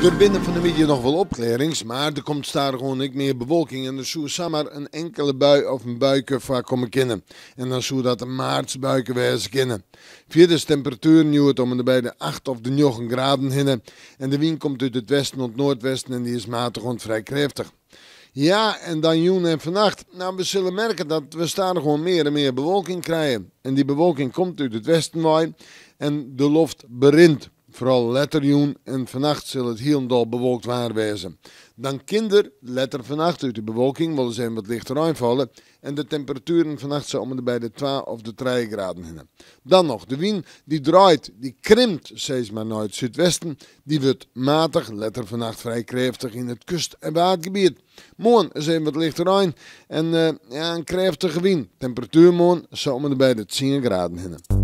Er binnen van de middag nog wel opklarings, maar er komt daar gewoon niet meer bewolking en er zou zomaar een enkele bui of een buiken vaak komen kennen. En dan zou dat een maartsbuiken wezen kennen. Via de temperatuur nu het om bij de 8 of de 9 graden heen en de wind komt uit het westen tot noordwesten en die is matig en vrij krachtig. Ja, en dan joen en vannacht. Nou, we zullen merken dat we staan gewoon meer en meer bewolking krijgen. En die bewolking komt uit het westen waai en de lucht berint. Vooral letterjoen en vannacht zal het heel bewolkt waar wezen. Dan kinder letter vannacht uit de bewolking wel eens een wat lichter aanvallen. En de temperaturen vannacht zullen bij de 2 of de 3 graden heen. Dan nog, de wind die draait, die krimpt steeds maar naar het zuidwesten. Die wordt matig, letter vannacht vrij krachtig in het kust- en watergebied. Morgen is een wat lichter aan en een krachtige wind. Temperatuur morgen zullen bij de 10 graden heen.